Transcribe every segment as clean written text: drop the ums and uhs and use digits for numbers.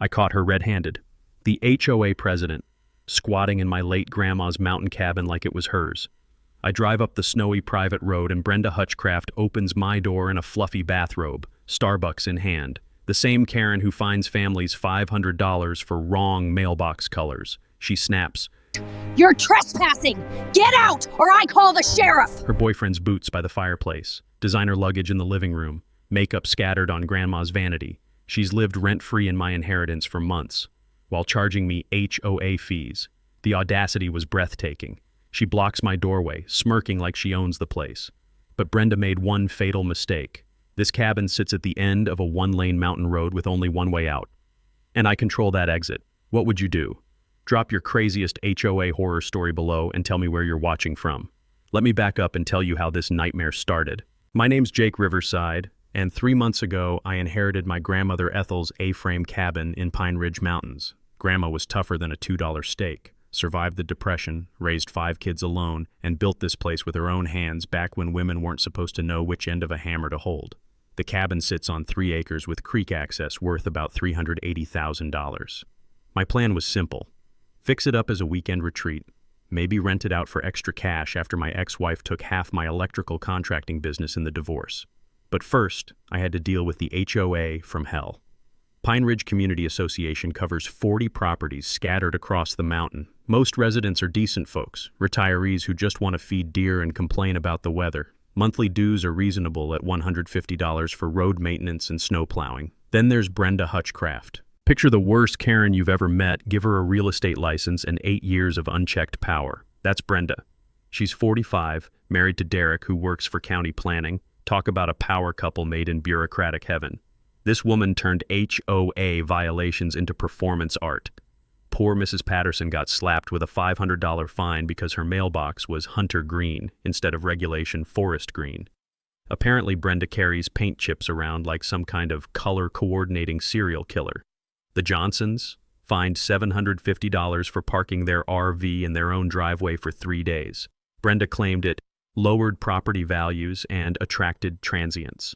I caught her red-handed. The HOA president, squatting in my late grandma's mountain cabin like it was hers. I drive up the snowy private road and Brenda Hutchcraft opens my door in a fluffy bathrobe, Starbucks in hand. The same Karen who fines families $500 for wrong mailbox colors. She snaps, "You're trespassing! Get out, or I call the sheriff!" Her boyfriend's boots by the fireplace, designer luggage in the living room, makeup scattered on grandma's vanity. She's lived rent-free in my inheritance for months, while charging me HOA fees. The audacity was breathtaking. She blocks my doorway, smirking like she owns the place. But Brenda made one fatal mistake. This cabin sits at the end of a one-lane mountain road with only one way out. And I control that exit. What would you do? Drop your craziest HOA horror story below and tell me where you're watching from. Let me back up and tell you how this nightmare started. My name's Jake Riverside, and 3 months ago I inherited my grandmother Ethel's A-frame cabin in Pine Ridge Mountains. Grandma was tougher than a $2 steak, survived the Depression, raised 5 kids alone, and built this place with her own hands back when women weren't supposed to know which end of a hammer to hold. The cabin sits on 3 acres with creek access worth about $380,000. My plan was simple. Fix it up as a weekend retreat, maybe rent it out for extra cash after my ex-wife took half my electrical contracting business in the divorce. But first, I had to deal with the HOA from hell. Pine Ridge Community Association covers 40 properties scattered across the mountain. Most residents are decent folks, retirees who just want to feed deer and complain about the weather. Monthly dues are reasonable at $150 for road maintenance and snow plowing. Then there's Brenda Hutchcraft. Picture the worst Karen you've ever met, give her a real estate license and 8 years of unchecked power. That's Brenda. She's 45, married to Derek, who works for county planning. Talk about a power couple made in bureaucratic heaven. This woman turned HOA violations into performance art. Poor Mrs. Patterson got slapped with a $500 fine because her mailbox was hunter green instead of regulation forest green. Apparently Brenda carries paint chips around like some kind of color-coordinating serial killer. The Johnsons fined $750 for parking their RV in their own driveway for 3 days. Brenda claimed it lowered property values and attracted transients.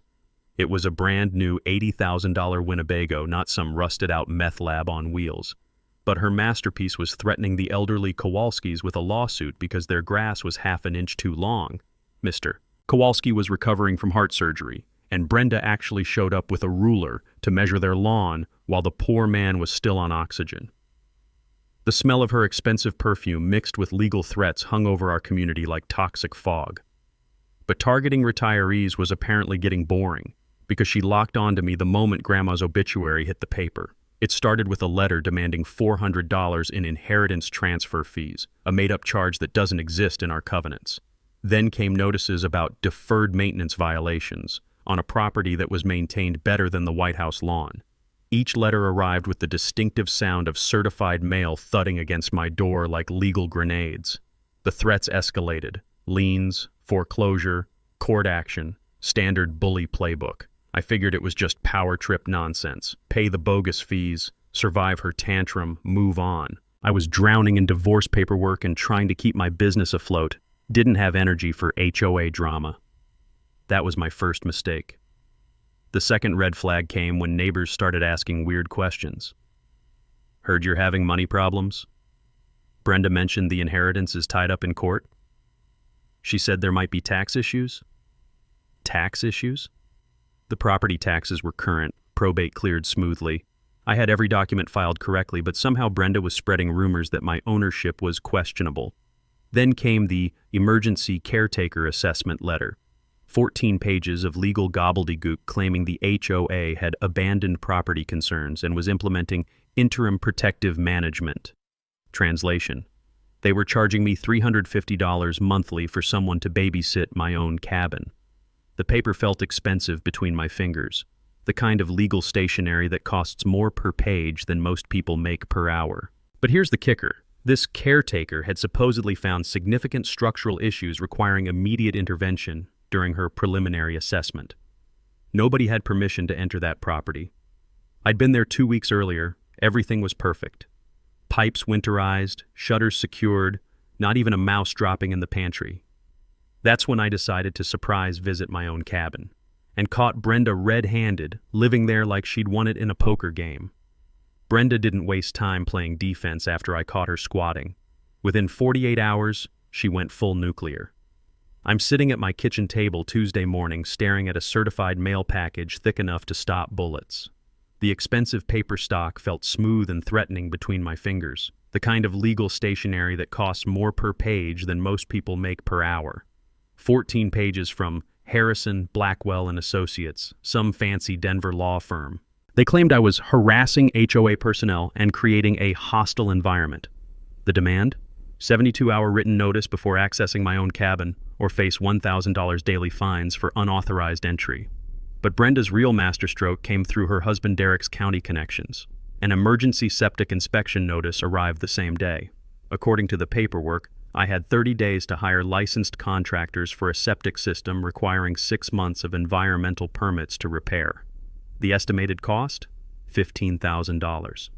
It was a brand new $80,000 Winnebago, not some rusted-out meth lab on wheels. But her masterpiece was threatening the elderly Kowalskis with a lawsuit because their grass was half an inch too long. Mr. Kowalski was recovering from heart surgery, and Brenda actually showed up with a ruler to measure their lawn while the poor man was still on oxygen. The smell of her expensive perfume mixed with legal threats hung over our community like toxic fog. But targeting retirees was apparently getting boring, because she locked on to me the moment Grandma's obituary hit the paper. It started with a letter demanding $400 in inheritance transfer fees, a made-up charge that doesn't exist in our covenants. Then came notices about deferred maintenance violations on a property that was maintained better than the White House lawn. Each letter arrived with the distinctive sound of certified mail thudding against my door like legal grenades. The threats escalated: liens, foreclosure, court action, standard bully playbook. I figured it was just power trip nonsense. Pay the bogus fees, survive her tantrum, move on. I was drowning in divorce paperwork and trying to keep my business afloat. Didn't have energy for HOA drama. That was my first mistake. The second red flag came when neighbors started asking weird questions. Heard you're having money problems? Brenda mentioned the inheritance is tied up in court. She said there might be tax issues. Tax issues? The property taxes were current, probate cleared smoothly. I had every document filed correctly, but somehow Brenda was spreading rumors that my ownership was questionable. Then came the emergency caretaker assessment letter. 14 pages of legal gobbledygook claiming the HOA had abandoned property concerns and was implementing interim protective management. Translation: they were charging me $350 monthly for someone to babysit my own cabin. The paper felt expensive between my fingers, the kind of legal stationery that costs more per page than most people make per hour. But here's the kicker. This caretaker had supposedly found significant structural issues requiring immediate intervention during her preliminary assessment. Nobody had permission to enter that property. I'd been there 2 weeks earlier. Everything was perfect. Pipes winterized, shutters secured, not even a mouse dropping in the pantry. That's when I decided to surprise visit my own cabin, and caught Brenda red-handed, living there like she'd won it in a poker game. Brenda didn't waste time playing defense after I caught her squatting. Within 48 hours, she went full nuclear. I'm sitting at my kitchen table Tuesday morning staring at a certified mail package thick enough to stop bullets. The expensive paper stock felt smooth and threatening between my fingers, the kind of legal stationery that costs more per page than most people make per hour. 14 pages from Harrison, Blackwell and Associates, some fancy Denver law firm. They claimed I was harassing HOA personnel and creating a hostile environment. The demand? 72-hour written notice before accessing my own cabin, or face $1,000 daily fines for unauthorized entry. But Brenda's real masterstroke came through her husband Derek's county connections. An emergency septic inspection notice arrived the same day. According to the paperwork, I had 30 days to hire licensed contractors for a septic system requiring 6 months of environmental permits to repair. The estimated cost? $15,000.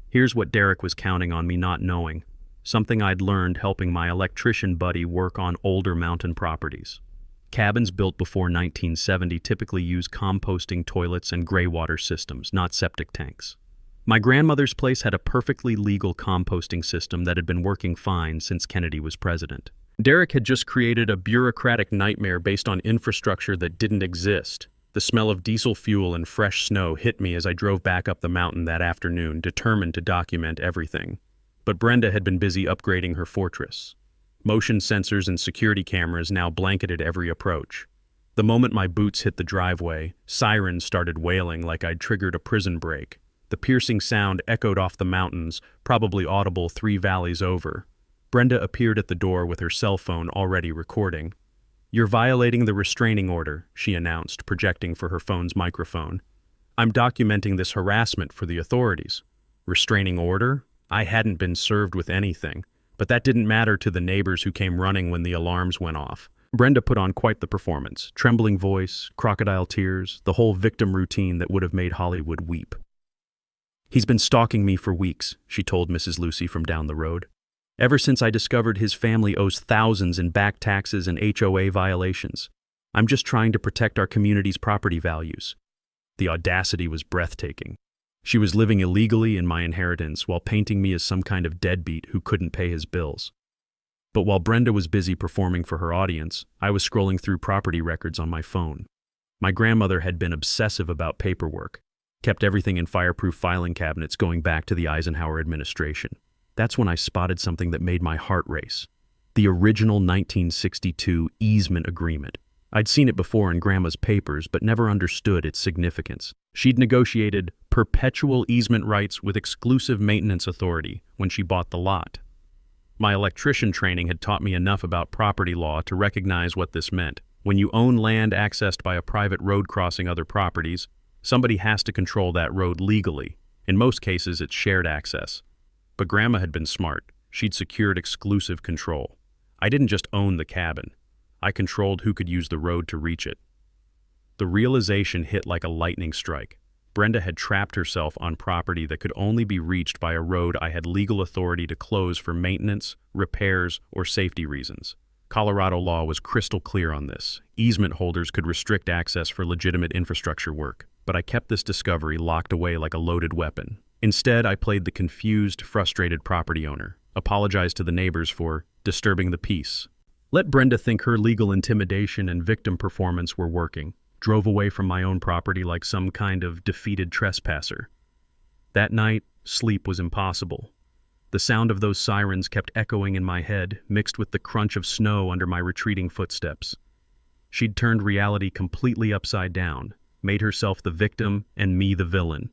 Here's what Derek was counting on me not knowing, something I'd learned helping my electrician buddy work on older mountain properties. Cabins built before 1970 typically use composting toilets and gray water systems, not septic tanks. My grandmother's place had a perfectly legal composting system that had been working fine since Kennedy was president. Derek had just created a bureaucratic nightmare based on infrastructure that didn't exist. The smell of diesel fuel and fresh snow hit me as I drove back up the mountain that afternoon, determined to document everything. But Brenda had been busy upgrading her fortress. Motion sensors and security cameras now blanketed every approach. The moment my boots hit the driveway, sirens started wailing like I'd triggered a prison break. The piercing sound echoed off the mountains, probably audible 3 valleys over. Brenda appeared at the door with her cell phone already recording. "You're violating the restraining order," she announced, projecting for her phone's microphone. "I'm documenting this harassment for the authorities." Restraining order? I hadn't been served with anything, but that didn't matter to the neighbors who came running when the alarms went off. Brenda put on quite the performance, trembling voice, crocodile tears, the whole victim routine that would have made Hollywood weep. "He's been stalking me for weeks," she told Mrs. Lucy from down the road. "Ever since I discovered his family owes thousands in back taxes and HOA violations. I'm just trying to protect our community's property values." The audacity was breathtaking. She was living illegally in my inheritance while painting me as some kind of deadbeat who couldn't pay his bills. But while Brenda was busy performing for her audience, I was scrolling through property records on my phone. My grandmother had been obsessive about paperwork, kept everything in fireproof filing cabinets going back to the Eisenhower administration. That's when I spotted something that made my heart race. The original 1962 easement agreement. I'd seen it before in Grandma's papers, but never understood its significance. She'd negotiated perpetual easement rights with exclusive maintenance authority when she bought the lot. My electrician training had taught me enough about property law to recognize what this meant. When you own land accessed by a private road crossing other properties, somebody has to control that road legally. In most cases, it's shared access. But Grandma had been smart. She'd secured exclusive control. I didn't just own the cabin. I controlled who could use the road to reach it. The realization hit like a lightning strike. Brenda had trapped herself on property that could only be reached by a road I had legal authority to close for maintenance, repairs, or safety reasons. Colorado law was crystal clear on this. Easement holders could restrict access for legitimate infrastructure work, but I kept this discovery locked away like a loaded weapon. Instead, I played the confused, frustrated property owner, apologized to the neighbors for disturbing the peace, let Brenda think her legal intimidation and victim performance were working, drove away from my own property like some kind of defeated trespasser. That night, sleep was impossible. The sound of those sirens kept echoing in my head, mixed with the crunch of snow under my retreating footsteps. She'd turned reality completely upside down, made herself the victim and me the villain.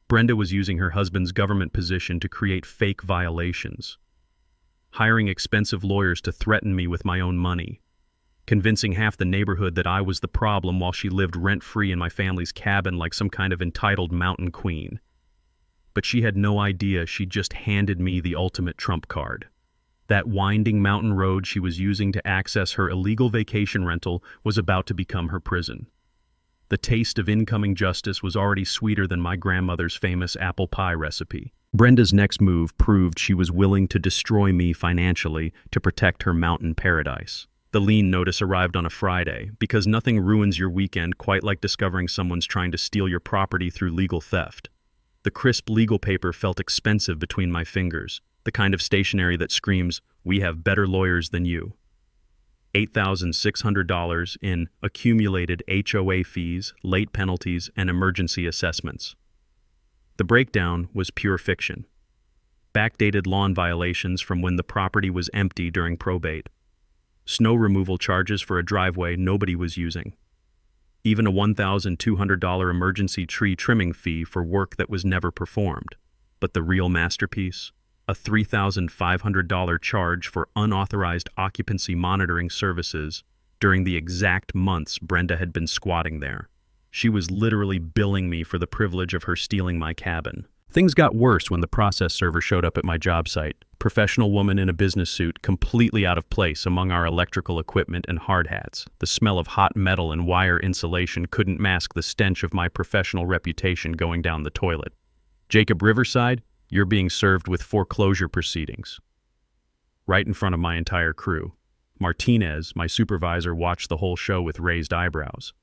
Brenda was using her husband's government position to create fake violations, hiring expensive lawyers to threaten me with my own money, convincing half the neighborhood that I was the problem while she lived rent-free in my family's cabin like some kind of entitled mountain queen. But she had no idea she'd just handed me the ultimate trump card. That winding mountain road she was using to access her illegal vacation rental was about to become her prison. The taste of incoming justice was already sweeter than my grandmother's famous apple pie recipe. Brenda's next move proved she was willing to destroy me financially to protect her mountain paradise. The lien notice arrived on a Friday, because nothing ruins your weekend quite like discovering someone's trying to steal your property through legal theft. The crisp legal paper felt expensive between my fingers, the kind of stationery that screams, "We have better lawyers than you." $8,600 in accumulated HOA fees, late penalties, and emergency assessments. The breakdown was pure fiction. Backdated lawn violations from when the property was empty during probate. Snow removal charges for a driveway nobody was using. Even a $1,200 emergency tree trimming fee for work that was never performed. But the real masterpiece? A $3,500 charge for unauthorized occupancy monitoring services during the exact months Brenda had been squatting there. She was literally billing me for the privilege of her stealing my cabin. Things got worse when the process server showed up at my job site. Professional woman in a business suit, completely out of place among our electrical equipment and hard hats. The smell of hot metal and wire insulation couldn't mask the stench of my professional reputation going down the toilet. "Jacob Riverside, you're being served with foreclosure proceedings." Right in front of my entire crew. Martinez, my supervisor, watched the whole show with raised eyebrows.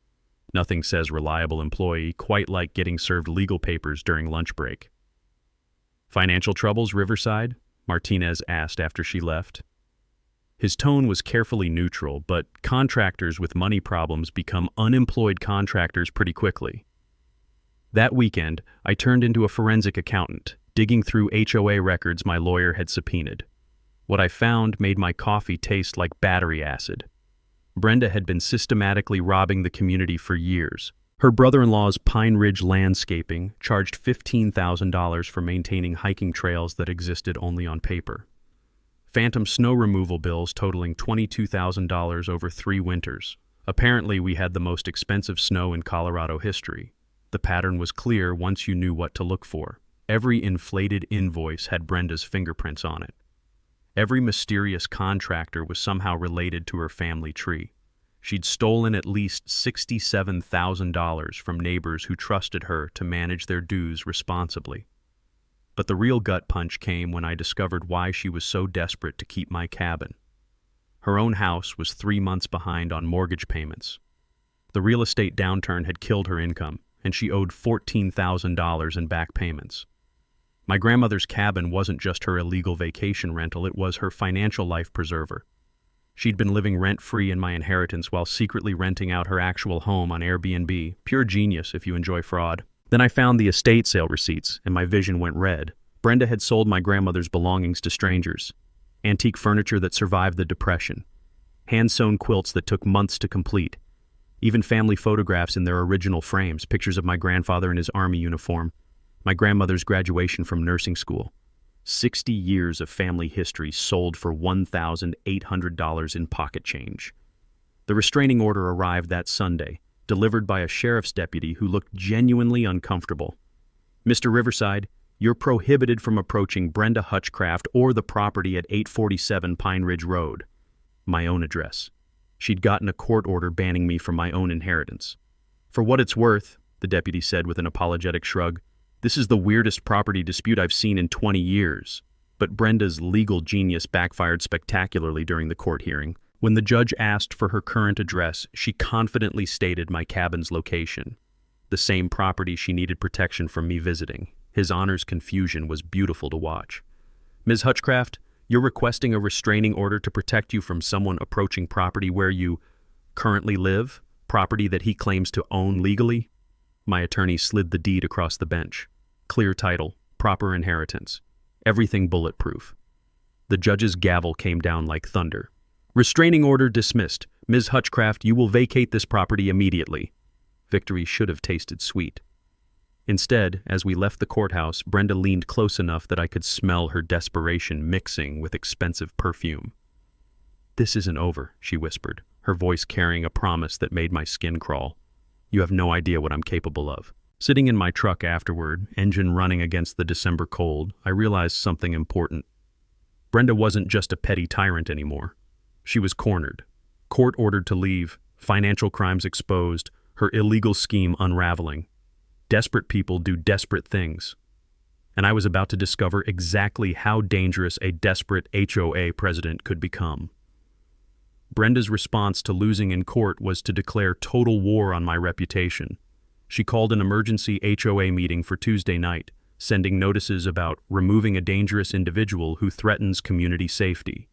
Nothing says reliable employee quite like getting served legal papers during lunch break. "Financial troubles, Riverside?" Martinez asked after she left. His tone was carefully neutral, but contractors with money problems become unemployed contractors pretty quickly. That weekend, I turned into a forensic accountant, digging through HOA records my lawyer had subpoenaed. What I found made my coffee taste like battery acid. Brenda had been systematically robbing the community for years. Her brother-in-law's Pine Ridge Landscaping charged $15,000 for maintaining hiking trails that existed only on paper. Phantom snow removal bills totaling $22,000 over 3 winters. Apparently, we had the most expensive snow in Colorado history. The pattern was clear once you knew what to look for. Every inflated invoice had Brenda's fingerprints on it. Every mysterious contractor was somehow related to her family tree. She'd stolen at least $67,000 from neighbors who trusted her to manage their dues responsibly. But the real gut punch came when I discovered why she was so desperate to keep my cabin. Her own house was 3 months behind on mortgage payments. The real estate downturn had killed her income, and she owed $14,000 in back payments. My grandmother's cabin wasn't just her illegal vacation rental, it was her financial life preserver. She'd been living rent-free in my inheritance while secretly renting out her actual home on Airbnb. Pure genius if you enjoy fraud. Then I found the estate sale receipts, and my vision went red. Brenda had sold my grandmother's belongings to strangers. Antique furniture that survived the Depression. Hand-sewn quilts that took months to complete. Even family photographs in their original frames, pictures of my grandfather in his army uniform. My grandmother's graduation from nursing school. 60 years of family history sold for $1,800 in pocket change. The restraining order arrived that Sunday, delivered by a sheriff's deputy who looked genuinely uncomfortable. "Mr. Riverside, you're prohibited from approaching Brenda Hutchcraft or the property at 847 Pine Ridge Road." My own address. She'd gotten a court order banning me from my own inheritance. "For what it's worth," the deputy said with an apologetic shrug, "this is the weirdest property dispute I've seen in 20 years. But Brenda's legal genius backfired spectacularly during the court hearing. When the judge asked for her current address, she confidently stated my cabin's location, the same property she needed protection from me visiting. His Honor's confusion was beautiful to watch. "Ms. Hutchcraft, you're requesting a restraining order to protect you from someone approaching property where you currently live, property that he claims to own legally?" My attorney slid the deed across the bench. Clear title, proper inheritance, everything bulletproof. The judge's gavel came down like thunder. "Restraining order dismissed. Ms. Hutchcraft, you will vacate this property immediately." Victory should have tasted sweet. Instead, as we left the courthouse, Brenda leaned close enough that I could smell her desperation mixing with expensive perfume. "This isn't over," she whispered, her voice carrying a promise that made my skin crawl. "You have no idea what I'm capable of." Sitting in my truck afterward, engine running against the December cold, I realized something important. Brenda wasn't just a petty tyrant anymore. She was cornered. Court ordered to leave, financial crimes exposed, her illegal scheme unraveling. Desperate people do desperate things. And I was about to discover exactly how dangerous a desperate HOA president could become. Brenda's response to losing in court was to declare total war on my reputation. She called an emergency HOA meeting for Tuesday night, sending notices about removing a dangerous individual who threatens community safety.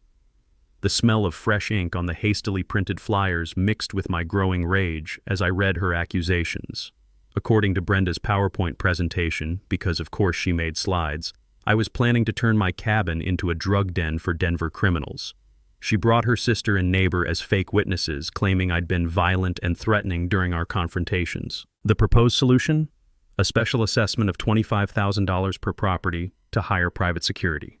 The smell of fresh ink on the hastily printed flyers mixed with my growing rage as I read her accusations. According to Brenda's PowerPoint presentation, because of course she made slides, I was planning to turn my cabin into a drug den for Denver criminals. She brought her sister and neighbor as fake witnesses, claiming I'd been violent and threatening during our confrontations. The proposed solution? A special assessment of $25,000 per property to hire private security.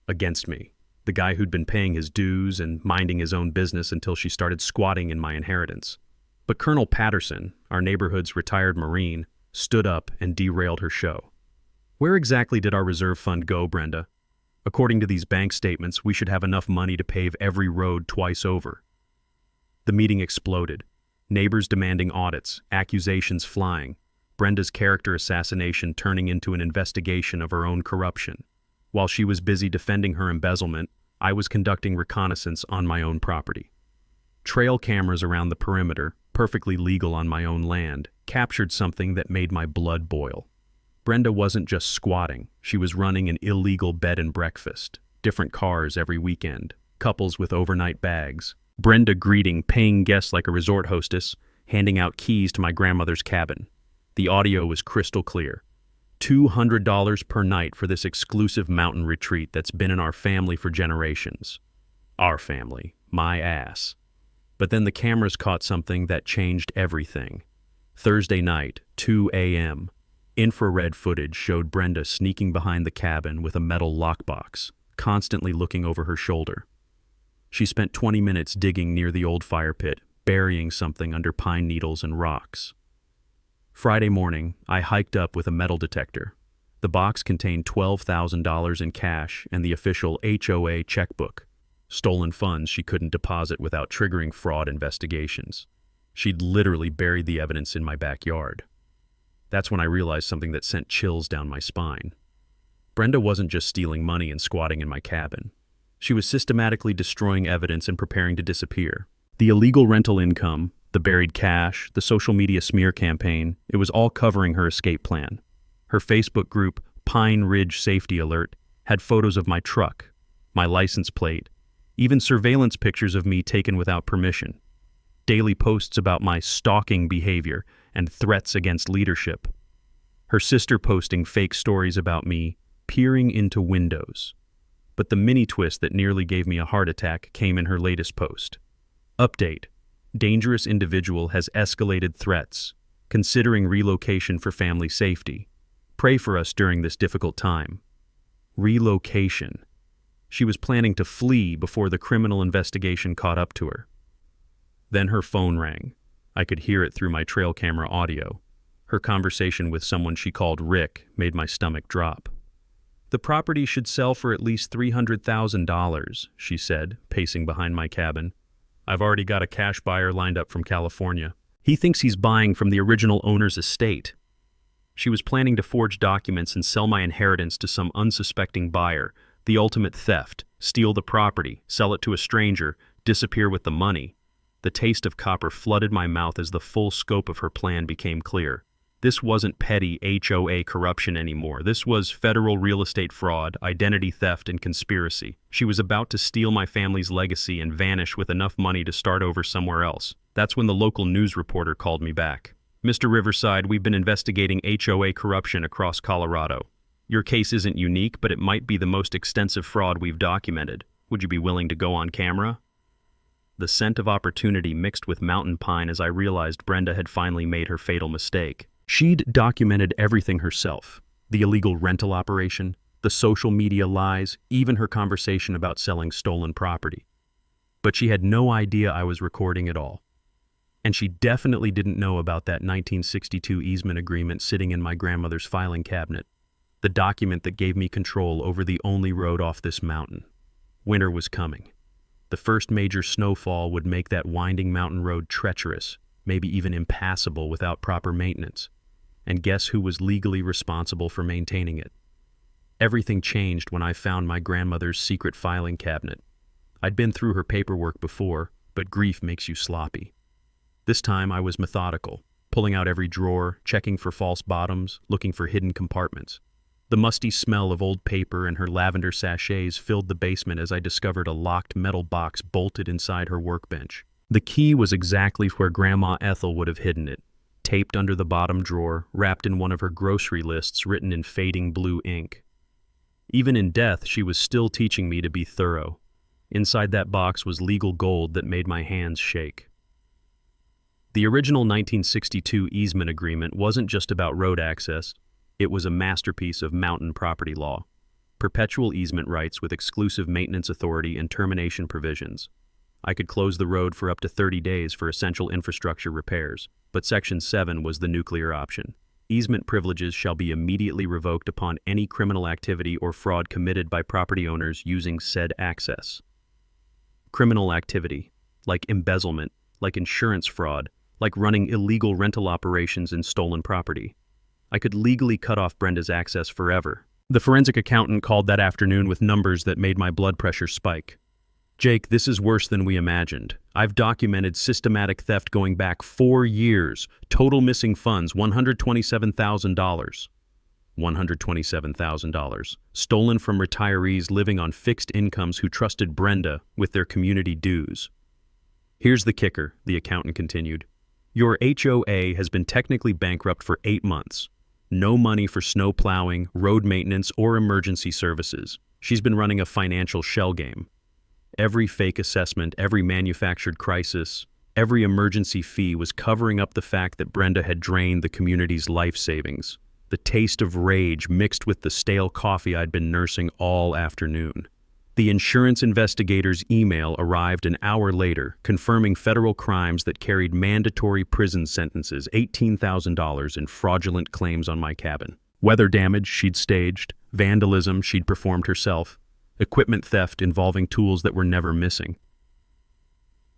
Against me, the guy who'd been paying his dues and minding his own business until she started squatting in my inheritance. But Colonel Patterson, our neighborhood's retired Marine, stood up and derailed her show. Where exactly did our reserve fund go, Brenda? According to these bank statements, we should have enough money to pave every road twice over. The meeting exploded. Neighbors demanding audits, accusations flying, Brenda's character assassination turning into an investigation of her own corruption. While she was busy defending her embezzlement, I was conducting reconnaissance on my own property. Trail cameras around the perimeter, perfectly legal on my own land, captured something that made my blood boil. Brenda wasn't just squatting, she was running an illegal bed and breakfast, different cars every weekend, couples with overnight bags. Brenda greeting paying guests like a resort hostess, handing out keys to my grandmother's cabin. The audio was crystal clear. $200 per night for this exclusive mountain retreat that's been in our family for generations. Our family, my ass. But then the cameras caught something that changed everything. Thursday night, 2 a.m., infrared footage showed Brenda sneaking behind the cabin with a metal lockbox, constantly looking over her shoulder. She spent 20 minutes digging near the old fire pit, burying something under pine needles and rocks. Friday morning, I hiked up with a metal detector. The box contained $12,000 in cash and the official HOA checkbook. Stolen funds she couldn't deposit without triggering fraud investigations. She'd literally buried the evidence in my backyard. That's when I realized something that sent chills down my spine. Brenda wasn't just stealing money and squatting in my cabin. She was systematically destroying evidence and preparing to disappear. The illegal rental income, the buried cash, the social media smear campaign, it was all covering her escape plan. Her Facebook group, Pine Ridge Safety Alert, had photos of my truck, my license plate, even surveillance pictures of me taken without permission. Daily posts about my stalking behavior and threats against leadership. Her sister posting fake stories about me peering into windows. But the mini twist that nearly gave me a heart attack came in her latest post. Update. Dangerous individual has escalated threats, considering relocation for family safety. Pray for us during this difficult time. Relocation. She was planning to flee before the criminal investigation caught up to her. Then her phone rang. I could hear it through my trail camera audio. Her conversation with someone she called Rick made my stomach drop. The property should sell for at least $300,000, she said, pacing behind my cabin. I've already got a cash buyer lined up from California. He thinks he's buying from the original owner's estate. She was planning to forge documents and sell my inheritance to some unsuspecting buyer, the ultimate theft, steal the property, sell it to a stranger, disappear with the money. The taste of copper flooded my mouth as the full scope of her plan became clear. This wasn't petty HOA corruption anymore. This was federal real estate fraud, identity theft, and conspiracy. She was about to steal my family's legacy and vanish with enough money to start over somewhere else. That's when the local news reporter called me back. Mr. Riverside, we've been investigating HOA corruption across Colorado. Your case isn't unique, but it might be the most extensive fraud we've documented. Would you be willing to go on camera? The scent of opportunity mixed with mountain pine as I realized Brenda had finally made her fatal mistake. She'd documented everything herself. The illegal rental operation, the social media lies, even her conversation about selling stolen property. But she had no idea I was recording it all. And she definitely didn't know about that 1962 easement agreement sitting in my grandmother's filing cabinet, the document that gave me control over the only road off this mountain. Winter was coming. The first major snowfall would make that winding mountain road treacherous, maybe even impassable without proper maintenance. And guess who was legally responsible for maintaining it? Everything changed when I found my grandmother's secret filing cabinet. I'd been through her paperwork before, but grief makes you sloppy. This time I was methodical, pulling out every drawer, checking for false bottoms, looking for hidden compartments. The musty smell of old paper and her lavender sachets filled the basement as I discovered a locked metal box bolted inside her workbench. The key was exactly where Grandma Ethel would have hidden it, taped under the bottom drawer, wrapped in one of her grocery lists written in fading blue ink. Even in death, she was still teaching me to be thorough. Inside that box was legal gold that made my hands shake. The original 1962 easement agreement wasn't just about road access. It was a masterpiece of mountain property law. Perpetual easement rights with exclusive maintenance authority and termination provisions. I could close the road for up to 30 days for essential infrastructure repairs, but Section 7 was the nuclear option. Easement privileges shall be immediately revoked upon any criminal activity or fraud committed by property owners using said access. Criminal activity, like embezzlement, like insurance fraud, like running illegal rental operations in stolen property. I could legally cut off Brenda's access forever. The forensic accountant called that afternoon with numbers that made my blood pressure spike. Jake, this is worse than we imagined. I've documented systematic theft going back 4 years. Total missing funds, $127,000. $127,000. Stolen from retirees living on fixed incomes who trusted Brenda with their community dues. Here's the kicker, the accountant continued. Your HOA has been technically bankrupt for 8 months. No money for snow plowing, road maintenance, or emergency services. She's been running a financial shell game. Every fake assessment, every manufactured crisis, every emergency fee was covering up the fact that Brenda had drained the community's life savings. The taste of rage mixed with the stale coffee I'd been nursing all afternoon. The insurance investigator's email arrived an hour later, confirming federal crimes that carried mandatory prison sentences, $18,000 in fraudulent claims on my cabin. Weather damage she'd staged, vandalism she'd performed herself, equipment theft involving tools that were never missing.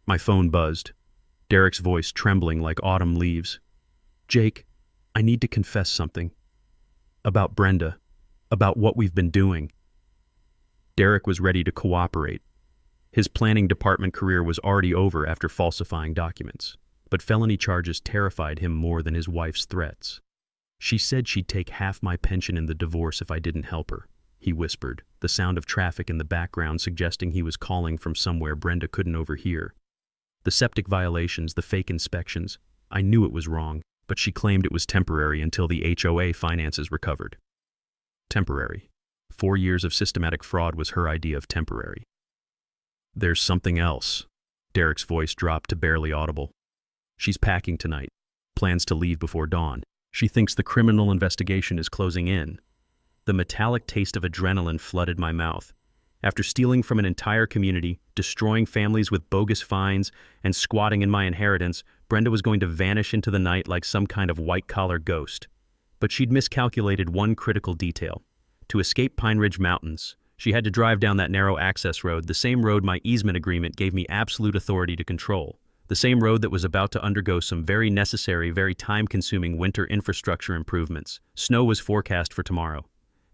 My phone buzzed, Derek's voice trembling like autumn leaves. Jake, I need to confess something. About Brenda. About what we've been doing. Derek was ready to cooperate. His planning department career was already over after falsifying documents, but felony charges terrified him more than his wife's threats. She said she'd take half my pension in the divorce if I didn't help her, he whispered, the sound of traffic in the background suggesting he was calling from somewhere Brenda couldn't overhear. The septic violations, the fake inspections, I knew it was wrong, but she claimed it was temporary until the HOA finances recovered. Temporary. 4 years of systematic fraud was her idea of temporary. There's something else. Derek's voice dropped to barely audible. She's packing tonight. Plans to leave before dawn. She thinks the criminal investigation is closing in. The metallic taste of adrenaline flooded my mouth. After stealing from an entire community, destroying families with bogus fines, and squatting in my inheritance, Brenda was going to vanish into the night like some kind of white-collar ghost. But she'd miscalculated one critical detail. To escape Pine Ridge Mountains, she had to drive down that narrow access road, the same road my easement agreement gave me absolute authority to control. The same road that was about to undergo some very necessary, very time-consuming winter infrastructure improvements. Snow was forecast for tomorrow,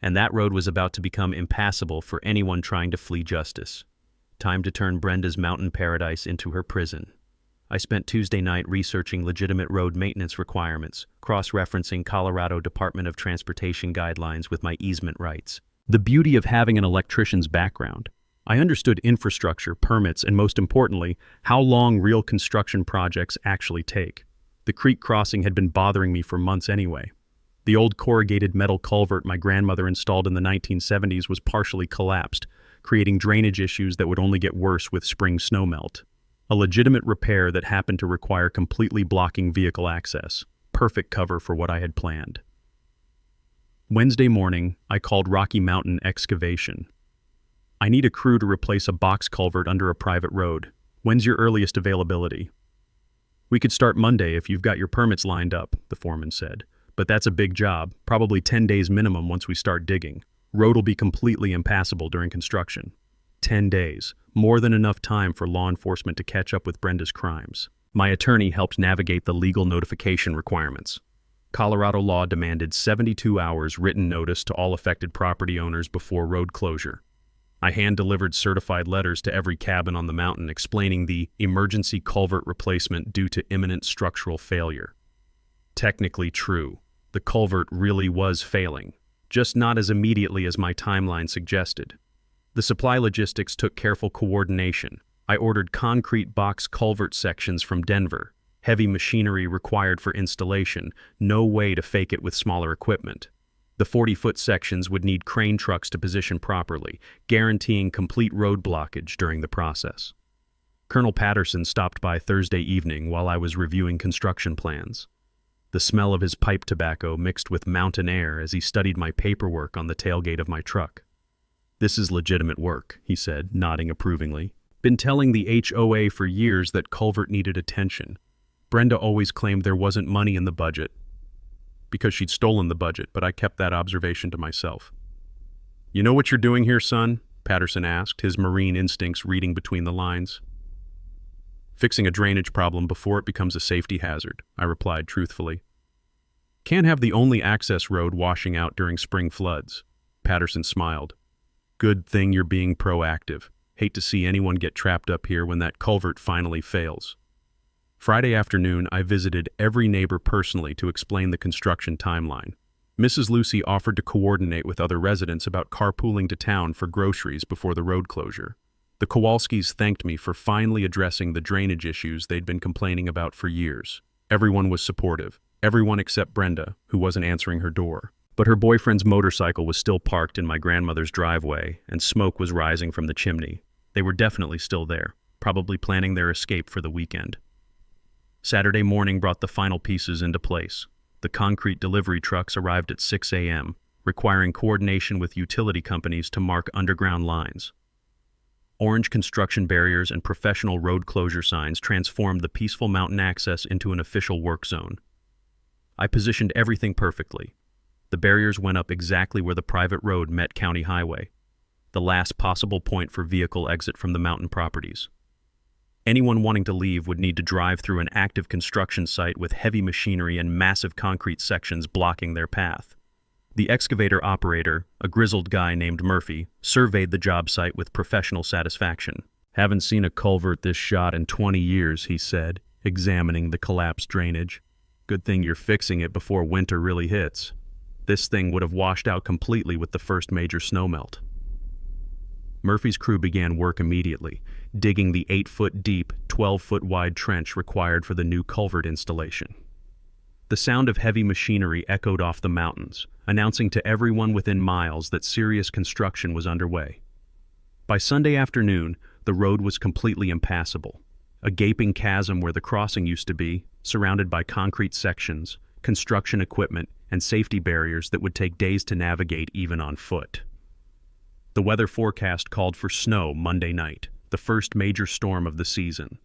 and that road was about to become impassable for anyone trying to flee justice. Time to turn Brenda's mountain paradise into her prison. I spent Tuesday night researching legitimate road maintenance requirements, cross-referencing Colorado Department of Transportation guidelines with my easement rights. The beauty of having an electrician's background. I understood infrastructure, permits, and most importantly, how long real construction projects actually take. The creek crossing had been bothering me for months anyway. The old corrugated metal culvert my grandmother installed in the 1970s was partially collapsed, creating drainage issues that would only get worse with spring snowmelt. A legitimate repair that happened to require completely blocking vehicle access. Perfect cover for what I had planned. Wednesday morning, I called Rocky Mountain Excavation. I need a crew to replace a box culvert under a private road. When's your earliest availability? We could start Monday if you've got your permits lined up, the foreman said. But that's a big job, probably 10 days minimum once we start digging. Road will be completely impassable during construction. 10 days, more than enough time for law enforcement to catch up with Brenda's crimes. My attorney helped navigate the legal notification requirements. Colorado law demanded 72 hours written notice to all affected property owners before road closure. I hand-delivered certified letters to every cabin on the mountain explaining the emergency culvert replacement due to imminent structural failure. Technically true. The culvert really was failing, just not as immediately as my timeline suggested. The supply logistics took careful coordination. I ordered concrete box culvert sections from Denver, heavy machinery required for installation, no way to fake it with smaller equipment. The 40-foot sections would need crane trucks to position properly, guaranteeing complete road blockage during the process. Colonel Patterson stopped by Thursday evening while I was reviewing construction plans. The smell of his pipe tobacco mixed with mountain air as he studied my paperwork on the tailgate of my truck. "This is legitimate work," he said, nodding approvingly. "Been telling the HOA for years that culvert needed attention. Brenda always claimed there wasn't money in the budget, because she'd stolen the budget, but I kept that observation to myself." "You know what you're doing here, son?" Patterson asked, his marine instincts reading between the lines. "Fixing a drainage problem before it becomes a safety hazard," I replied truthfully. "Can't have the only access road washing out during spring floods." Patterson smiled. "Good thing you're being proactive. Hate to see anyone get trapped up here when that culvert finally fails." Friday afternoon, I visited every neighbor personally to explain the construction timeline. Mrs. Lucy offered to coordinate with other residents about carpooling to town for groceries before the road closure. The Kowalskis thanked me for finally addressing the drainage issues they'd been complaining about for years. Everyone was supportive, everyone except Brenda, who wasn't answering her door. But her boyfriend's motorcycle was still parked in my grandmother's driveway, and smoke was rising from the chimney. They were definitely still there, probably planning their escape for the weekend. Saturday morning brought the final pieces into place. The concrete delivery trucks arrived at 6 a.m., requiring coordination with utility companies to mark underground lines. Orange construction barriers and professional road closure signs transformed the peaceful mountain access into an official work zone. I positioned everything perfectly. The barriers went up exactly where the private road met county highway, the last possible point for vehicle exit from the mountain properties. Anyone wanting to leave would need to drive through an active construction site with heavy machinery and massive concrete sections blocking their path. The excavator operator, a grizzled guy named Murphy, surveyed the job site with professional satisfaction. "Haven't seen a culvert this shot in 20 years, he said, examining the collapsed drainage. "Good thing you're fixing it before winter really hits. This thing would have washed out completely with the first major snowmelt." Murphy's crew began work immediately, digging the 8-foot deep, 12-foot wide trench required for the new culvert installation. The sound of heavy machinery echoed off the mountains, announcing to everyone within miles that serious construction was underway. By Sunday afternoon, the road was completely impassable. A gaping chasm where the crossing used to be, surrounded by concrete sections, construction equipment, and safety barriers that would take days to navigate even on foot. The weather forecast called for snow Monday night, the first major storm of the season.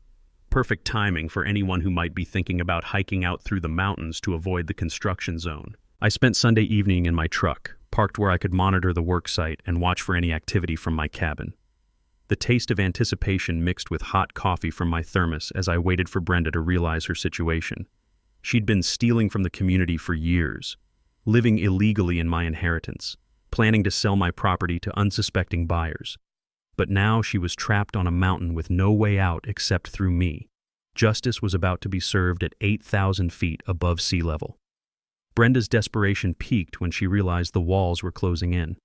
Perfect timing for anyone who might be thinking about hiking out through the mountains to avoid the construction zone. I spent Sunday evening in my truck, parked where I could monitor the work site and watch for any activity from my cabin. The taste of anticipation mixed with hot coffee from my thermos as I waited for Brenda to realize her situation. She'd been stealing from the community for years, living illegally in my inheritance, planning to sell my property to unsuspecting buyers. But now she was trapped on a mountain with no way out except through me. Justice was about to be served at 8,000 feet above sea level. Brenda's desperation peaked when she realized the walls were closing in.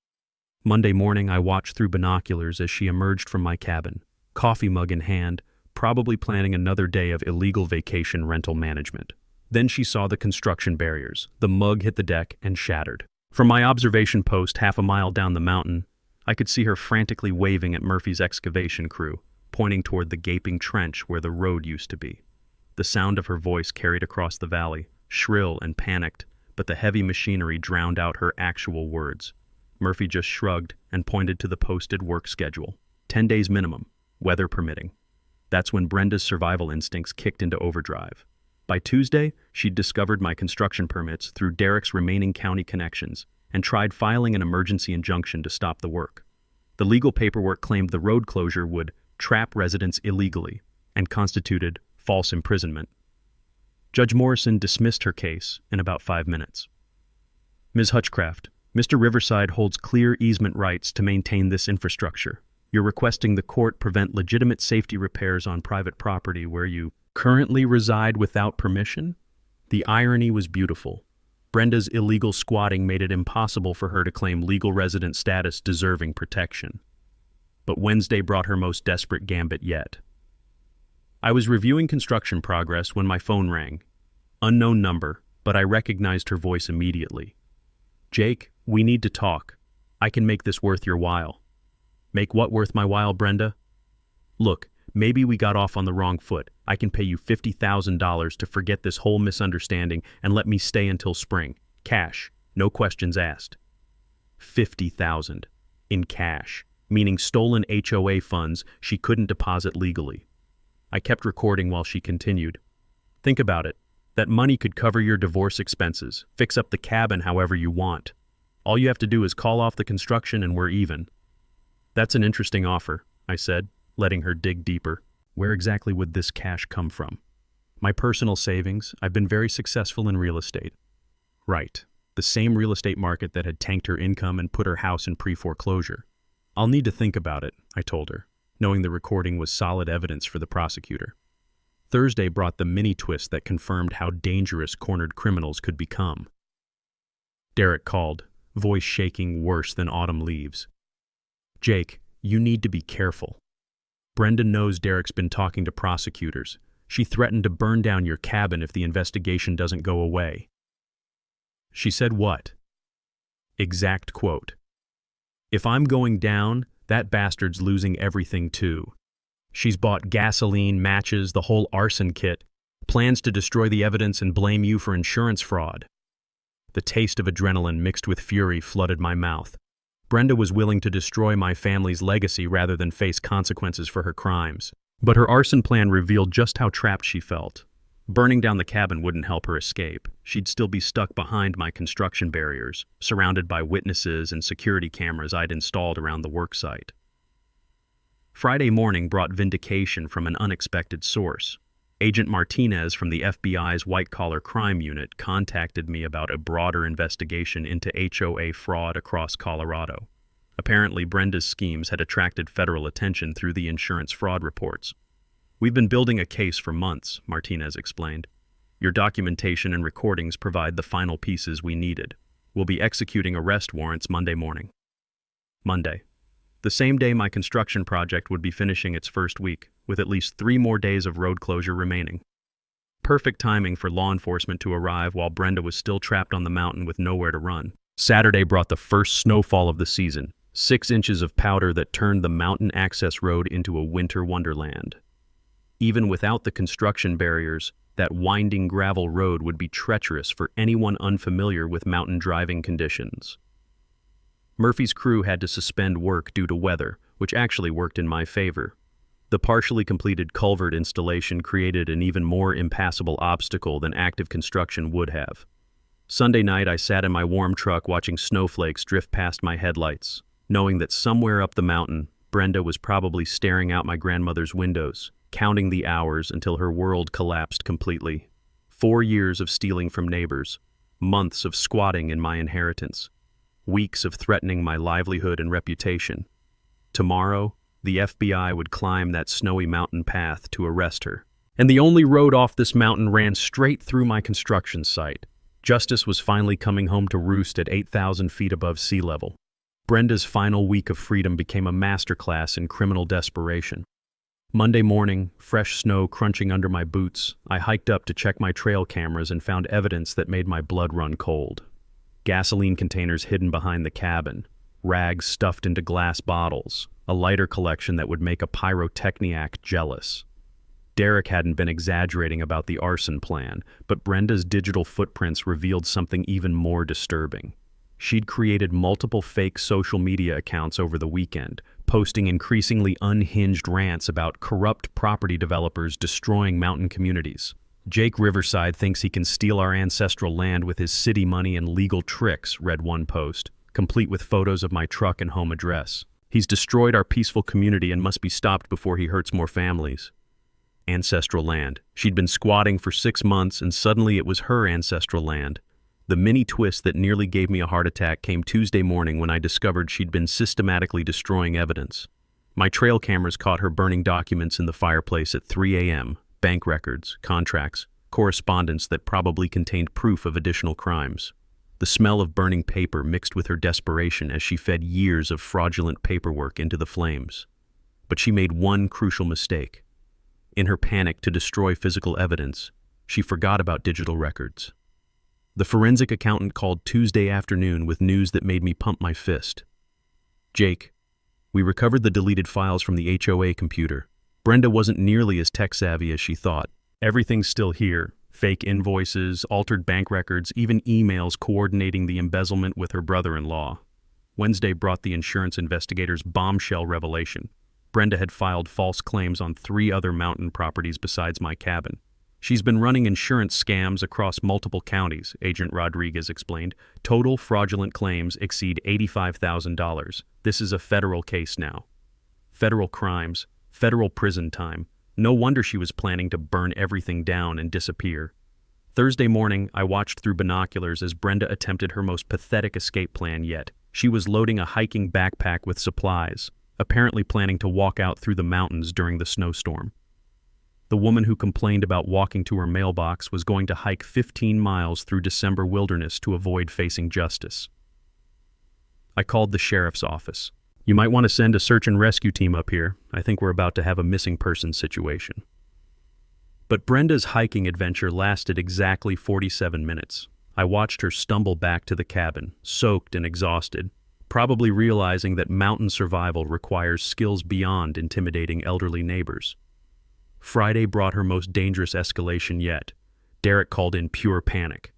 Monday morning, I watched through binoculars as she emerged from my cabin, coffee mug in hand, probably planning another day of illegal vacation rental management. Then she saw the construction barriers. The mug hit the deck and shattered. From my observation post half a mile down the mountain, I could see her frantically waving at Murphy's excavation crew, pointing toward the gaping trench where the road used to be. The sound of her voice carried across the valley, shrill and panicked, but the heavy machinery drowned out her actual words. Murphy just shrugged and pointed to the posted work schedule. 10 days minimum, weather permitting. That's when Brenda's survival instincts kicked into overdrive. By Tuesday, she'd discovered my construction permits through Derek's remaining county connections and tried filing an emergency injunction to stop the work. The legal paperwork claimed the road closure would trap residents illegally and constituted false imprisonment. Judge Morrison dismissed her case in about 5 minutes. "Ms. Hutchcraft, Mr. Riverside holds clear easement rights to maintain this infrastructure. You're requesting the court prevent legitimate safety repairs on private property where you currently reside without permission?" The irony was beautiful. Brenda's illegal squatting made it impossible for her to claim legal resident status deserving protection. But Wednesday brought her most desperate gambit yet. I was reviewing construction progress when my phone rang. Unknown number, but I recognized her voice immediately. "Jake, we need to talk. I can make this worth your while." "Make what worth my while, Brenda?" "Look, maybe we got off on the wrong foot. I can pay you $50,000 to forget this whole misunderstanding and let me stay until spring. Cash, no questions asked." $50,000 in cash, meaning stolen HOA funds she couldn't deposit legally. I kept recording while she continued. "Think about it. That money could cover your divorce expenses, fix up the cabin however you want. All you have to do is call off the construction and we're even." "That's an interesting offer," I said, letting her dig deeper. "Where exactly would this cash come from?" "My personal savings. I've been very successful in real estate." "Right. The same real estate market that had tanked her income and put her house in pre-foreclosure." "I'll need to think about it," I told her, knowing the recording was solid evidence for the prosecutor. Thursday brought the mini-twist that confirmed how dangerous cornered criminals could become. Derek called, voice shaking worse than autumn leaves. "Jake, you need to be careful. Brenda knows Derek's been talking to prosecutors. She threatened to burn down your cabin if the investigation doesn't go away." "She said what?" Exact quote. "If I'm going down, that bastard's losing everything too. She's bought gasoline, matches, the whole arson kit, plans to destroy the evidence and blame you for insurance fraud." The taste of adrenaline mixed with fury flooded my mouth. Brenda was willing to destroy my family's legacy rather than face consequences for her crimes. But her arson plan revealed just how trapped she felt. Burning down the cabin wouldn't help her escape. She'd still be stuck behind my construction barriers, surrounded by witnesses and security cameras I'd installed around the worksite. Friday morning brought vindication from an unexpected source. Agent Martinez from the FBI's white-collar crime unit contacted me about a broader investigation into HOA fraud across Colorado. Apparently, Brenda's schemes had attracted federal attention through the insurance fraud reports. "We've been building a case for months," Martinez explained. "Your documentation and recordings provide the final pieces we needed. We'll be executing arrest warrants Monday morning." Monday. The same day my construction project would be finishing its first week, with at least 3 more days of road closure remaining. Perfect timing for law enforcement to arrive while Brenda was still trapped on the mountain with nowhere to run. Saturday brought the first snowfall of the season, 6 inches of powder that turned the mountain access road into a winter wonderland. Even without the construction barriers, that winding gravel road would be treacherous for anyone unfamiliar with mountain driving conditions. Murphy's crew had to suspend work due to weather, which actually worked in my favor. The partially completed culvert installation created an even more impassable obstacle than active construction would have. Sunday night, I sat in my warm truck watching snowflakes drift past my headlights, knowing that somewhere up the mountain, Brenda was probably staring out my grandmother's windows, counting the hours until her world collapsed completely. 4 years of stealing from neighbors, months of squatting in my inheritance, weeks of threatening my livelihood and reputation. Tomorrow, the FBI would climb that snowy mountain path to arrest her. And the only road off this mountain ran straight through my construction site. Justice was finally coming home to roost at 8,000 feet above sea level. Brenda's final week of freedom became a masterclass in criminal desperation. Monday morning, fresh snow crunching under my boots, I hiked up to check my trail cameras and found evidence that made my blood run cold. Gasoline containers hidden behind the cabin, rags stuffed into glass bottles, a lighter collection that would make a pyrotechniac jealous. Derek hadn't been exaggerating about the arson plan, but Brenda's digital footprints revealed something even more disturbing. She'd created multiple fake social media accounts over the weekend, posting increasingly unhinged rants about corrupt property developers destroying mountain communities. "Jake Riverside thinks he can steal our ancestral land with his city money and legal tricks," read one post, complete with photos of my truck and home address. "He's destroyed our peaceful community and must be stopped before he hurts more families." Ancestral land. She'd been squatting for 6 months and suddenly it was her ancestral land. The mini twist that nearly gave me a heart attack came Tuesday morning when I discovered she'd been systematically destroying evidence. My trail cameras caught her burning documents in the fireplace at 3 a.m., bank records, contracts, correspondence that probably contained proof of additional crimes. the smell of burning paper mixed with her desperation as she fed years of fraudulent paperwork into the flames. But she made one crucial mistake. In her panic to destroy physical evidence, she forgot about digital records. The forensic accountant called Tuesday afternoon with news that made me pump my fist. "Jake, we recovered the deleted files from the HOA computer. Brenda wasn't nearly as tech-savvy as she thought. Everything's still here. Fake invoices, altered bank records, even emails coordinating the embezzlement with her brother-in-law." Wednesday brought the insurance investigators' bombshell revelation. Brenda had filed false claims on 3 other mountain properties besides my cabin. "She's been running insurance scams across multiple counties," Agent Rodriguez explained. "Total fraudulent claims exceed $85,000. This is a federal case now. Federal crimes, federal prison time. No wonder she was planning to burn everything down and disappear." Thursday morning, I watched through binoculars as Brenda attempted her most pathetic escape plan yet. She was loading a hiking backpack with supplies, apparently planning to walk out through the mountains during the snowstorm. The woman who complained about walking to her mailbox was going to hike 15 miles through December wilderness to avoid facing justice. I called the sheriff's office. "You might want to send a search and rescue team up here. I think we're about to have a missing person situation." But Brenda's hiking adventure lasted exactly 47 minutes. I watched her stumble back to the cabin, soaked and exhausted, probably realizing that mountain survival requires skills beyond intimidating elderly neighbors. Friday brought her most dangerous escalation yet. Derek called in pure panic.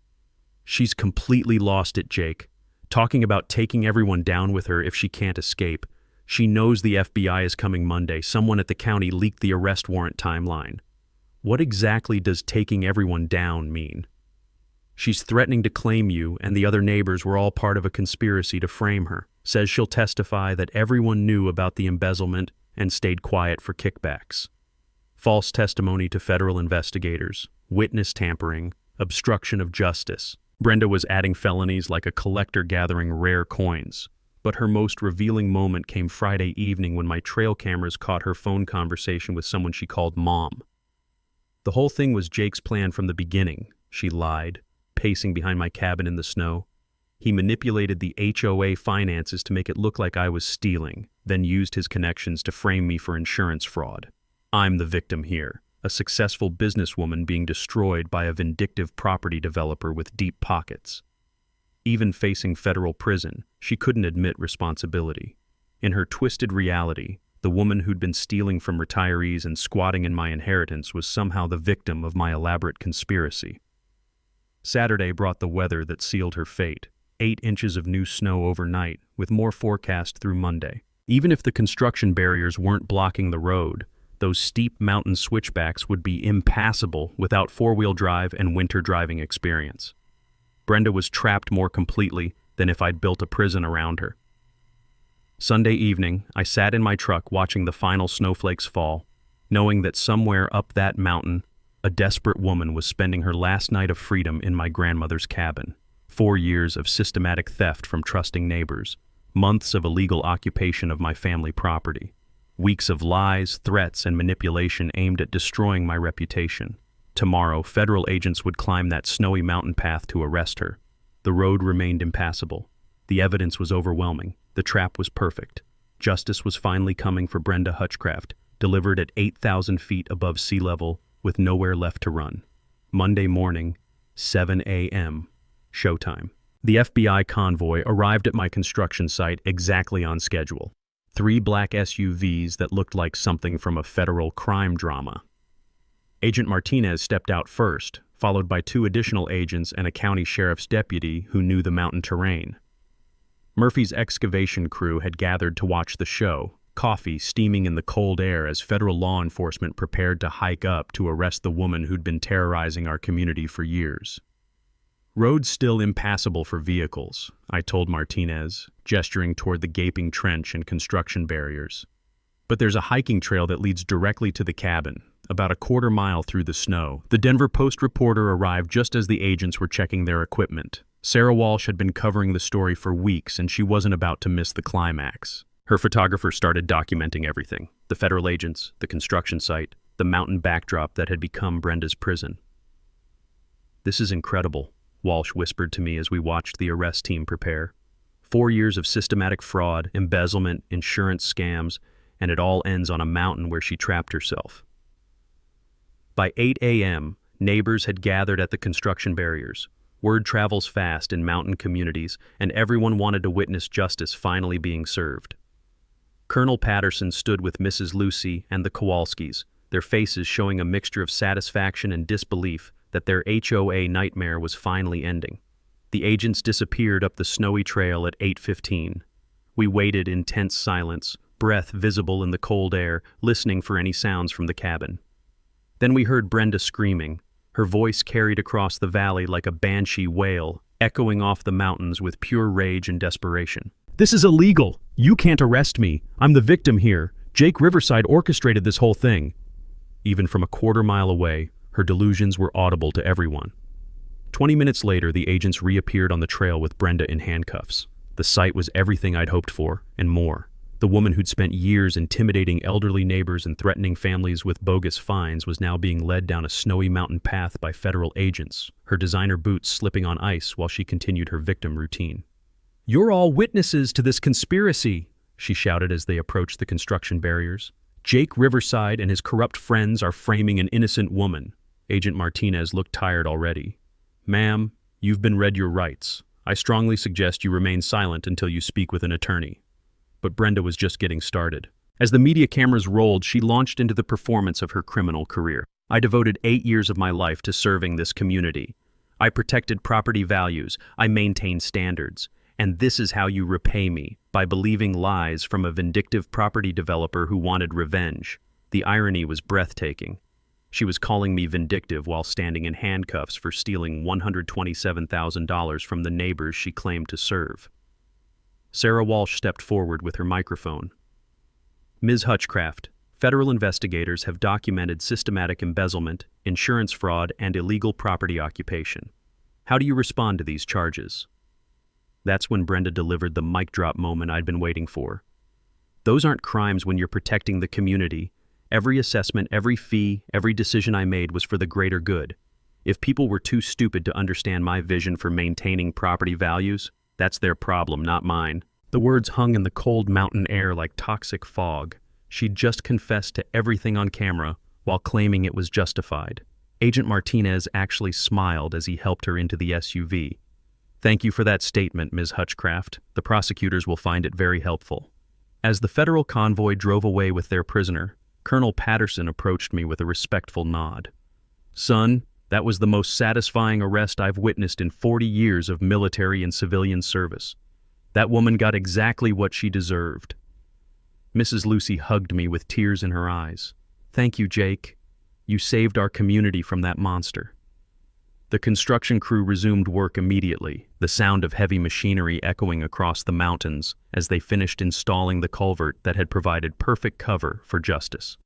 "She's completely lost it, Jake. Talking about taking everyone down with her if she can't escape. She knows the FBI is coming Monday. Someone at the county leaked the arrest warrant timeline." What exactly does taking everyone down mean? "She's threatening to claim you and the other neighbors were all part of a conspiracy to frame her. Says she'll testify that everyone knew about the embezzlement and stayed quiet for kickbacks. False testimony to federal investigators, witness tampering, obstruction of justice." Brenda was adding felonies like a collector gathering rare coins. But her most revealing moment came Friday evening when my trail cameras caught her phone conversation with someone she called Mom. "The whole thing was Jake's plan from the beginning," she lied, pacing behind my cabin in the snow. "He manipulated the HOA finances to make it look like I was stealing, then used his connections to frame me for insurance fraud. I'm the victim here. A successful businesswoman being destroyed by a vindictive property developer with deep pockets. Even facing federal prison, she couldn't admit responsibility. In her twisted reality, the woman who'd been stealing from retirees and squatting in my inheritance was somehow the victim of my elaborate conspiracy." Saturday brought the weather that sealed her fate. 8 inches of new snow overnight, with more forecast through Monday. Even if the construction barriers weren't blocking the road, those steep mountain switchbacks would be impassable without four-wheel drive and winter driving experience. Brenda was trapped more completely than if I'd built a prison around her. Sunday evening, I sat in my truck watching the final snowflakes fall, knowing that somewhere up that mountain, a desperate woman was spending her last night of freedom in my grandmother's cabin. 4 years of systematic theft from trusting neighbors, months of illegal occupation of my family property. Weeks of lies, threats, and manipulation aimed at destroying my reputation. Tomorrow, federal agents would climb that snowy mountain path to arrest her. The road remained impassable. The evidence was overwhelming. The trap was perfect. Justice was finally coming for Brenda Hutchcraft, delivered at 8,000 feet above sea level, with nowhere left to run. Monday morning, 7 a.m., showtime. The FBI convoy arrived at my construction site exactly on schedule. 3 black SUVs that looked like something from a federal crime drama. Agent Martinez stepped out first, followed by 2 additional agents and a county sheriff's deputy who knew the mountain terrain. Murphy's excavation crew had gathered to watch the show, coffee steaming in the cold air as federal law enforcement prepared to hike up to arrest the woman who'd been terrorizing our community for years. "Roads still impassable for vehicles," I told Martinez, gesturing toward the gaping trench and construction barriers. "But there's a hiking trail that leads directly to the cabin, about a quarter mile through the snow." The Denver Post reporter arrived just as the agents were checking their equipment. Sarah Walsh had been covering the story for weeks, and she wasn't about to miss the climax. Her photographer started documenting everything: the federal agents, the construction site, the mountain backdrop that had become Brenda's prison. "This is incredible," Walsh whispered to me as we watched the arrest team prepare. 4 years of systematic fraud, embezzlement, insurance scams, and it all ends on a mountain where she trapped herself. By 8 a.m., neighbors had gathered at the construction barriers. Word travels fast in mountain communities, and everyone wanted to witness justice finally being served. Colonel Patterson stood with Mrs. Lucy and the Kowalskis, their faces showing a mixture of satisfaction and disbelief that their HOA nightmare was finally ending. The agents disappeared up the snowy trail at 8:15. We waited in tense silence, breath visible in the cold air, listening for any sounds from the cabin. Then we heard Brenda screaming, her voice carried across the valley like a banshee wail, echoing off the mountains with pure rage and desperation. "This is illegal! You can't arrest me! I'm the victim here! Jake Riverside orchestrated this whole thing!" Even from a quarter-mile away, her delusions were audible to everyone. 20 minutes later, the agents reappeared on the trail with Brenda in handcuffs. The sight was everything I'd hoped for, and more. The woman who'd spent years intimidating elderly neighbors and threatening families with bogus fines was now being led down a snowy mountain path by federal agents, her designer boots slipping on ice while she continued her victim routine. "You're all witnesses to this conspiracy," she shouted as they approached the construction barriers. "Jake Riverside and his corrupt friends are framing an innocent woman." Agent Martinez looked tired already. "Ma'am, you've been read your rights. I strongly suggest you remain silent until you speak with an attorney." But Brenda was just getting started. As the media cameras rolled, she launched into the performance of her criminal career. "I devoted 8 years of my life to serving this community. I protected property values, I maintained standards, and this is how you repay me, by believing lies from a vindictive property developer who wanted revenge." The irony was breathtaking. She was calling me vindictive while standing in handcuffs for stealing $127,000 from the neighbors she claimed to serve. Sarah Walsh stepped forward with her microphone. "Ms. Hutchcraft, federal investigators have documented systematic embezzlement, insurance fraud, and illegal property occupation. How do you respond to these charges?" That's when Brenda delivered the mic drop moment I'd been waiting for. "Those aren't crimes when you're protecting the community. Every assessment, every fee, every decision I made was for the greater good. If people were too stupid to understand my vision for maintaining property values, that's their problem, not mine." The words hung in the cold mountain air like toxic fog. She'd just confessed to everything on camera while claiming it was justified. Agent Martinez actually smiled as he helped her into the SUV. "Thank you for that statement, Ms. Hutchcraft. The prosecutors will find it very helpful." As the federal convoy drove away with their prisoner, Colonel Patterson approached me with a respectful nod. "Son, that was the most satisfying arrest I've witnessed in 40 years of military and civilian service. That woman got exactly what she deserved." Mrs. Lucy hugged me with tears in her eyes. "Thank you, Jake. You saved our community from that monster." The construction crew resumed work immediately, the sound of heavy machinery echoing across the mountains as they finished installing the culvert that had provided perfect cover for justice.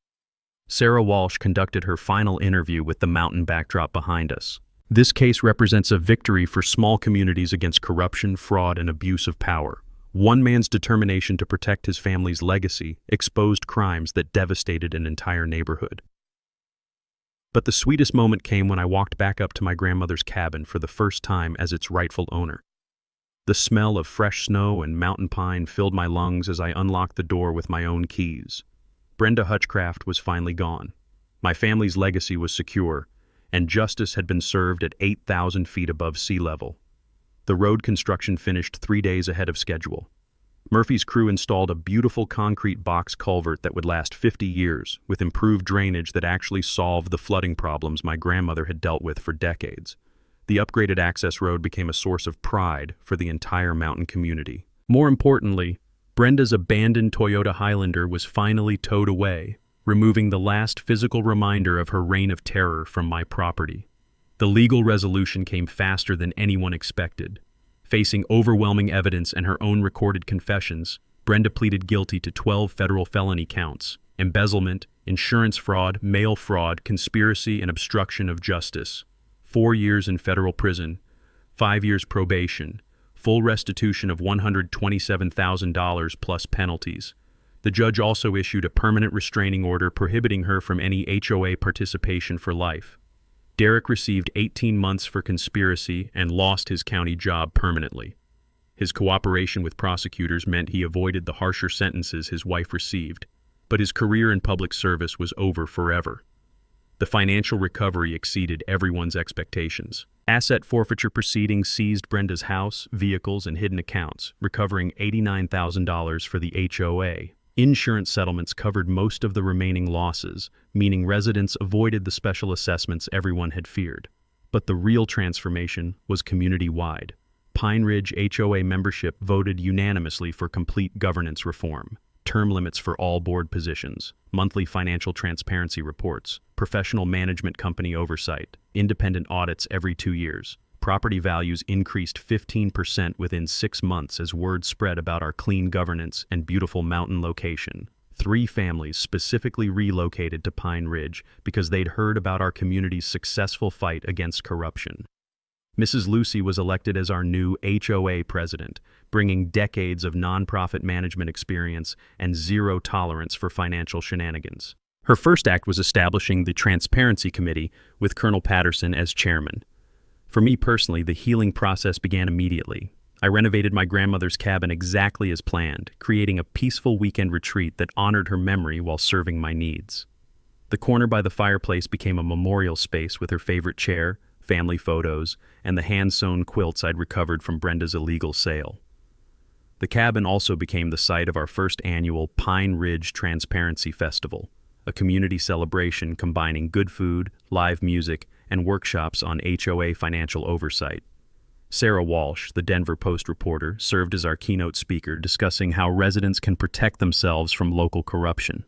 Sarah Walsh conducted her final interview with the mountain backdrop behind us. "This case represents a victory for small communities against corruption, fraud, and abuse of power. One man's determination to protect his family's legacy exposed crimes that devastated an entire neighborhood." But the sweetest moment came when I walked back up to my grandmother's cabin for the first time as its rightful owner. The smell of fresh snow and mountain pine filled my lungs as I unlocked the door with my own keys. Brenda Hutchcraft was finally gone. My family's legacy was secure, and justice had been served at 8,000 feet above sea level. The road construction finished 3 days ahead of schedule. Murphy's crew installed a beautiful concrete box culvert that would last 50 years, with improved drainage that actually solved the flooding problems my grandmother had dealt with for decades. The upgraded access road became a source of pride for the entire mountain community. More importantly, Brenda's abandoned Toyota Highlander was finally towed away, removing the last physical reminder of her reign of terror from my property. The legal resolution came faster than anyone expected. Facing overwhelming evidence and her own recorded confessions, Brenda pleaded guilty to 12 federal felony counts: embezzlement, insurance fraud, mail fraud, conspiracy, and obstruction of justice. 4 years in federal prison, 5 years probation, full restitution of $127,000 plus penalties. The judge also issued a permanent restraining order prohibiting her from any HOA participation for life. Derek received 18 months for conspiracy and lost his county job permanently. His cooperation with prosecutors meant he avoided the harsher sentences his wife received, but his career in public service was over forever. The financial recovery exceeded everyone's expectations. Asset forfeiture proceedings seized Brenda's house, vehicles, and hidden accounts, recovering $89,000 for the HOA. Insurance settlements covered most of the remaining losses, meaning residents avoided the special assessments everyone had feared. But the real transformation was community-wide. Pine Ridge HOA membership voted unanimously for complete governance reform, term limits for all board positions, monthly financial transparency reports, professional management company oversight, independent audits every 2 years. Property values increased 15% within 6 months as word spread about our clean governance and beautiful mountain location. 3 families specifically relocated to Pine Ridge because they'd heard about our community's successful fight against corruption. Mrs. Lucy was elected as our new HOA president, bringing decades of nonprofit management experience and zero tolerance for financial shenanigans. Her first act was establishing the Transparency Committee with Colonel Patterson as chairman. For me personally, the healing process began immediately. I renovated my grandmother's cabin exactly as planned, creating a peaceful weekend retreat that honored her memory while serving my needs. The corner by the fireplace became a memorial space with her favorite chair, family photos, and the hand-sewn quilts I'd recovered from Brenda's illegal sale. The cabin also became the site of our first annual Pine Ridge Transparency Festival, a community celebration combining good food, live music, and workshops on HOA financial oversight. Sarah Walsh, the Denver Post reporter, served as our keynote speaker, discussing how residents can protect themselves from local corruption.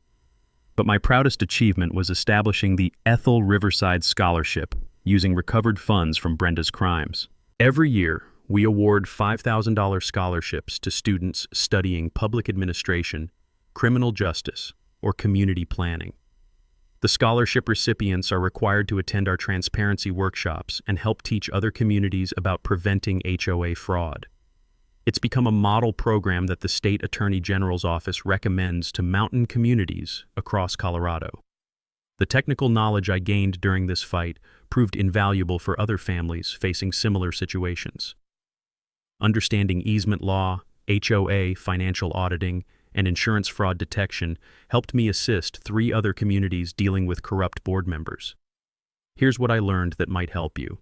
But my proudest achievement was establishing the Ethel Riverside Scholarship, using recovered funds from Brenda's crimes. Every year, we award $5,000 scholarships to students studying public administration, criminal justice, or community planning. The scholarship recipients are required to attend our transparency workshops and help teach other communities about preventing HOA fraud. It's become a model program that the State Attorney General's office recommends to mountain communities across Colorado. The technical knowledge I gained during this fight proved invaluable for other families facing similar situations. Understanding easement law, HOA financial auditing, and insurance fraud detection helped me assist 3 other communities dealing with corrupt board members. Here's what I learned that might help you.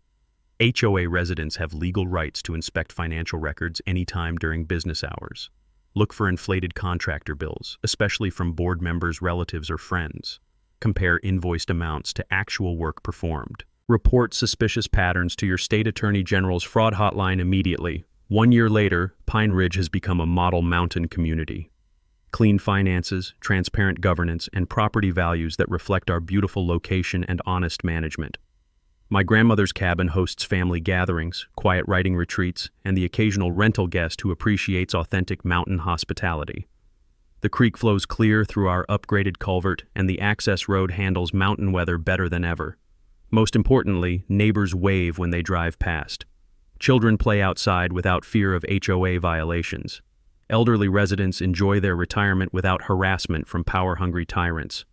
HOA residents have legal rights to inspect financial records anytime during business hours. Look for inflated contractor bills, especially from board members' relatives or friends. Compare invoiced amounts to actual work performed. Report suspicious patterns to your state attorney general's fraud hotline immediately. 1 year later, Pine Ridge has become a model mountain community. Clean finances, transparent governance, and property values that reflect our beautiful location and honest management. My grandmother's cabin hosts family gatherings, quiet writing retreats, and the occasional rental guest who appreciates authentic mountain hospitality. The creek flows clear through our upgraded culvert, and the access road handles mountain weather better than ever. Most importantly, neighbors wave when they drive past. Children play outside without fear of HOA violations. Elderly residents enjoy their retirement without harassment from power-hungry tyrants.